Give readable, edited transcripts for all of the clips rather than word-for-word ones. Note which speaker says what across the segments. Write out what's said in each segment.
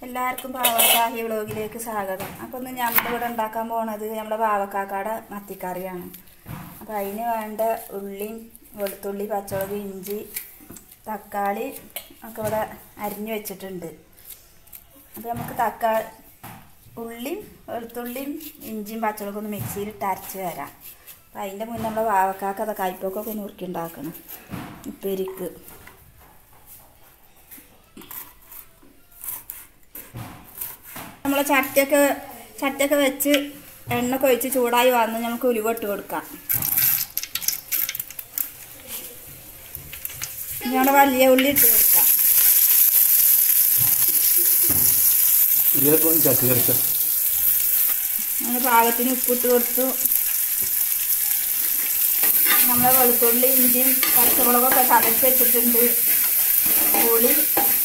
Speaker 1: എല്ലാവർക്കും പാവക്കാഹി വ്ളോഗിലേക്ക് സ്വാഗതം. അപ്പോൾ ഇന്ന് നമ്മളിവിടെ ഉണ്ടാക്കാൻ പോകുന്നത് നമ്മുടെ പാവക്കാക്കയുടെ മത്തിക്കറിയാണ്. അപ്പോൾ അതിന് വേണ്ട ഉള്ളിയും വെളുത്തുള്ളി, പച്ചമുളക്, ഇഞ്ചി, തക്കാളി ഒക്കെ ഇവിടെ അരിഞ്ഞു വെച്ചിട്ടുണ്ട്. അപ്പോൾ നമുക്ക് ഉള്ളിയും വെളുത്തുള്ളിയും ഇഞ്ചിയും പച്ചമുളകും ഒന്ന് മിക്സിയിലിട്ട് അരച്ച് തരാം. അപ്പോൾ അതിൻ്റെ മുന്നേ നമ്മൾ പാവക്കാക്ക അത് കയ്പൊക്കെ നുറുക്കി ഉണ്ടാക്കണം. ഉപ്പേരിക്ക് നമ്മൾ ചട്ടിയൊക്കെ വെച്ച് എണ്ണ കൊഴിച്ച് ചൂടായി വന്ന് നമുക്ക് ഉലുവ ഇട്ട് കൊടുക്കാം. ഞങ്ങളുടെ വലിയ ഉള്ളി ഇട്ട് കൊടുക്കാം. നമ്മൾ പാകത്തിന് ഉപ്പിട്ട് കൊടുത്തു. നമ്മളെ വെളുത്തുള്ളി ഇഞ്ചിയും പച്ചമുളകൊക്കെ ചതച്ച് വെച്ചിട്ടുണ്ട്. പുളി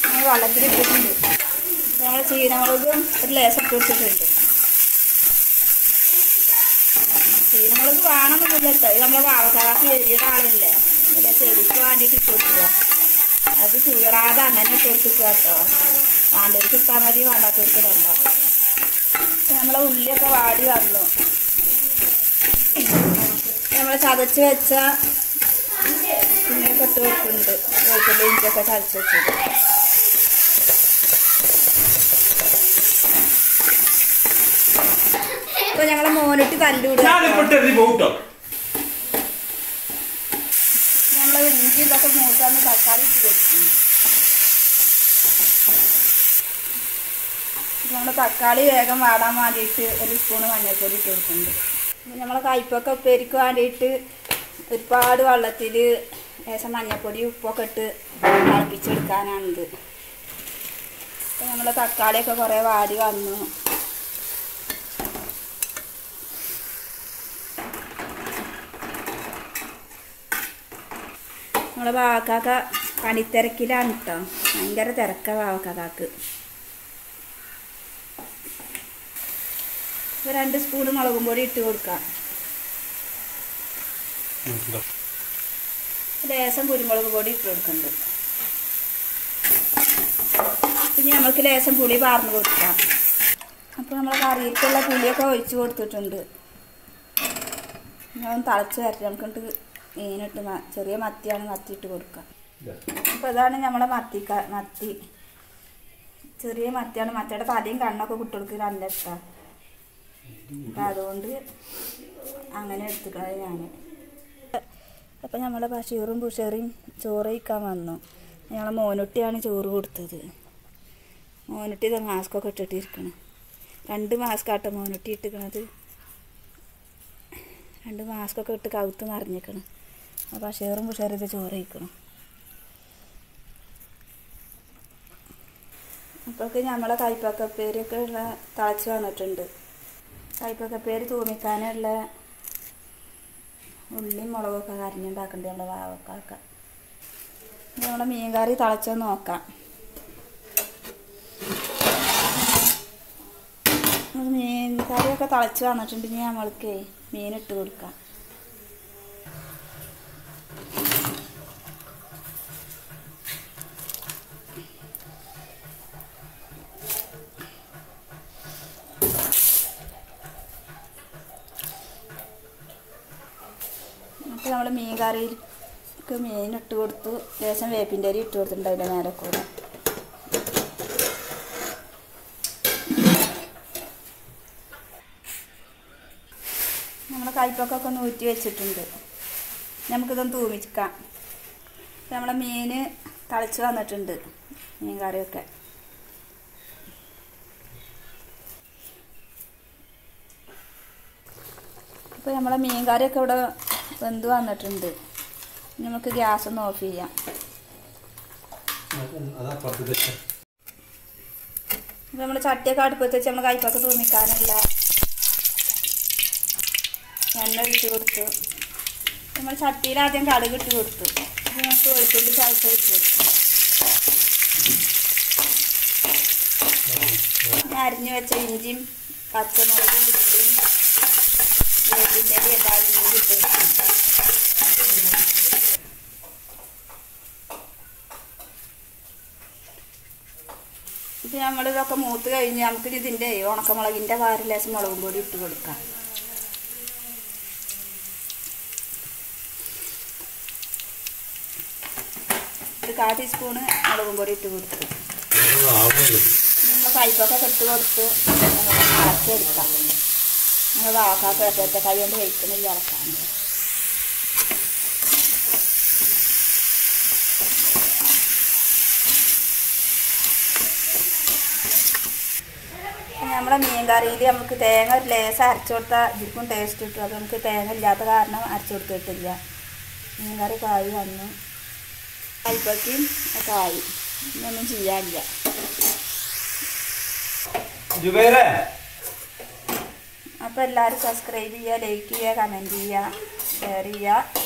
Speaker 1: നമ്മൾ വെള്ളത്തിലിട്ടിട്ടുണ്ട്. നമ്മൾ ചീനമുളകും ഒരു ലേശം ഇട്ട് വെച്ചിട്ടുണ്ട്. ചീനമുളക് വേണമെന്നില്ല കേട്ടോ. ഇത് നമ്മളെ പാവക്കാക്ക് എരിയുടെ ആളില്ലേ, അതിലെ ചെടിക്ക് വേണ്ടിയിട്ട് ഇട്ട് കൊടുക്കുക. അത് ചീറാതെ അങ്ങനെ ഇട്ട് കൊടുക്കുക കേട്ടോ. വേണ്ടവർക്ക് ഇട്ടാൽ മതി, വേണ്ടാത്തവർക്ക് വേണ്ട. നമ്മളെ ഉള്ളിയൊക്കെ വാടി വന്നു. നമ്മൾ ചതച്ച് വെച്ച പിന്നെയൊക്കെ ഇട്ട് കൊടുക്കുന്നുണ്ട്. വെളുത്തുള്ളി ഇഞ്ചിയൊക്കെ ചതച്ച് വെച്ചത്. ഇപ്പൊ ഞങ്ങളെ മോനിട്ട് തല്ലൂടുക. നമ്മള് ഇഞ്ചി ഇതൊക്കെ മൂത്താന്ന് തക്കാളി ഇട്ട് കൊടുക്കും. നമ്മള് തക്കാളി വേഗം വാടാൻ വേണ്ടിയിട്ട് ഒരു സ്പൂണ് മഞ്ഞൾപ്പൊടി ഇട്ട് കൊടുക്കുന്നുണ്ട്. നമ്മളെ കയ്പൊക്കെ ഉപ്പേരിക്ക് വേണ്ടിയിട്ട് ഒരുപാട് വെള്ളത്തിൽ ലേശം മഞ്ഞൾപ്പൊടി ഉപ്പൊക്കെ ഇട്ട് തിളപ്പിച്ചെടുക്കാനാണിത്. അപ്പം നമ്മളെ തക്കാളിയൊക്കെ കുറേ വാടി വന്നു. നമ്മളെ പാവക്കാക്ക പണിത്തിരക്കിലാണ് കേട്ടോ. ഭയങ്കര തിരക്കാണ് പാവക്കാക്ക്. ഇപ്പോൾ 2 സ്പൂണ് മുളകും പൊടി ഇട്ട് കൊടുക്കാം. ലേശം കുരുമുളക് പൊടി ഇട്ട് കൊടുക്കുന്നുണ്ട്. പിന്നെ നമുക്ക് ലേശം പുളി പാർന്ന് കൊടുക്കാം. അപ്പോൾ നമ്മൾ കറിക്കുള്ള പുളിയൊക്കെ ഒഴിച്ച് കൊടുത്തിട്ടുണ്ട്. ഞാൻ തിളച്ച് വരട്ടെ. നമുക്കിട്ട് മീനിട്ട് ചെറിയ മത്തിയാണ് മത്തി ഇട്ട് കൊടുക്കാം. അപ്പോൾ ഇതാണ് നമ്മളെ മത്തി ചെറിയ മത്തിയാണ്. മത്തിയുടെ തലയും കണ്ണൊക്കെ കുട്ടികൾക്ക് നല്ല ഇഷ്ടമാണ്. അപ്പം അതുകൊണ്ട് അങ്ങനെ എടുത്തുക്കളെ ഞാൻ. അപ്പം നമ്മളെ ബഷീറും ബുഷേറിയും ചോറ് കഴിക്കാൻ വന്നു. ഞങ്ങളെ മോനുട്ടിയാണ് ചോറ് കൊടുത്തത്. മോനുട്ടി ഇത് മാസ്കൊക്കെ ഇട്ടിട്ടിരിക്കണം. 2 മാസ്കാട്ടോ മോനുട്ടി ഇട്ടിരിക്കണത്. 2 മാസ്കൊക്കെ ഇട്ട് കവുത്ത് നിറഞ്ഞിരിക്കണം. അപ്പോൾ ബഷീറും ബുഷേറും ഇത് ചോറ് കഴിക്കണം. അപ്പോഴൊക്കെ നമ്മളെ കയ്പക്കപ്പേരൊക്കെ ഉള്ള തിളച്ച് വന്നിട്ടുണ്ട്. കയ്പക്കപ്പേര് തൂമിക്കാനുള്ള ഉള്ളിയും മുളകൊക്കെ അരിഞ്ഞുണ്ടാക്കേണ്ടത് നമ്മളെ പാവക്കാക്ക. നമ്മുടെ മീൻ കറി തിളച്ച് നോക്കാം. മീൻ കറിയൊക്കെ തിളച്ച് വന്നിട്ടുണ്ടെങ്കിൽ നമ്മൾക്ക് മീനിട്ട് കൊടുക്കാം. അപ്പോൾ നമ്മൾ മീൻ കറിക്ക് മീനിട്ട് കൊടുത്തു. ലേശം വേപ്പിൻ്റെ അരി ഇട്ട് കൊടുത്തിട്ടുണ്ട് അതിൻ്റെ നേരെ കൂടെ. നമ്മൾ കയ്പൊക്കെ ഒന്ന് ഊറ്റി വെച്ചിട്ടുണ്ട്. നമുക്കിതൊന്ന് തൂമിക്കാം. നമ്മളെ മീൻ തിളച്ച് വന്നിട്ടുണ്ട്. മീൻ കറിയൊക്കെ ഇപ്പോൾ നമ്മളെ മീൻ കറിയൊക്കെ ഇവിടെ വെന്ത് വന്നിട്ടുണ്ട്. നമുക്ക് ഗ്യാസ് ഒന്ന് ഓഫ് ചെയ്യാം. ഇപ്പോൾ നമ്മൾ ചട്ടിയൊക്കെ അടുപ്പത്ത് വെച്ച് നമ്മൾ കയ്പൊക്കെ തൂമിക്കാനുള്ള എണ്ണ ഒഴിച്ച് കൊടുത്തു. നമ്മൾ ചട്ടിയിൽ ആദ്യം കടുക് ഇട്ട് കൊടുത്തു. അപ്പോൾ നമുക്ക് വെളുത്തുള്ളി ചതച്ച് വെച്ച് കൊടുത്തു. അരിഞ്ഞു വെച്ച ഇഞ്ചിയും പച്ചമുളകും ഉള്ളിയും വേപ്പിൻ്റെ എല്ലാവരും കൂടി ഇട്ട് കൊടുത്തു. ഇത് നമ്മളിതൊക്കെ മൂത്ത് കഴിഞ്ഞ് നമുക്ക് ഇതിൻ്റെ ഉണക്കമുളകിൻ്റെ ലേശം മുളകും പൊടി ഇട്ട് കൊടുക്കാം. ഒരു 1/4 ടീസ്പൂണ് മുളകും പൊടി ഇട്ട് കൊടുത്തു. നമ്മൾ കയ്പൊക്കെ ഇട്ട് കൊടുത്ത് ഇളക്കിയെടുക്കാം. നമ്മൾ വാക്കാത്ത കൈ കൊണ്ട് വയ്ക്കുന്നില്ല ഇളക്കാൻ. നമ്മളെ മീൻ കറിയിൽ നമുക്ക് തേങ്ങ ഒരു ലേശം അരച്ചു കൊടുത്താൽ ഇതിൽക്കും ടേസ്റ്റ് കിട്ടും. അത് നമുക്ക് തേങ്ങ ഇല്ലാത്ത കാരണം അരച്ചു കൊടുത്തിട്ടില്ല. മീൻ കറി കായി വന്നു, കയ്പയ്ക്കും ഒക്കെ ആയി. ഇതൊന്നും ചെയ്യാനില്ല. അപ്പോൾ എല്ലാവരും സബ്സ്ക്രൈബ് ചെയ്യുക, ലൈക്ക് ചെയ്യുക, കമൻറ്റ് ചെയ്യുക, ഷെയർ ചെയ്യുക.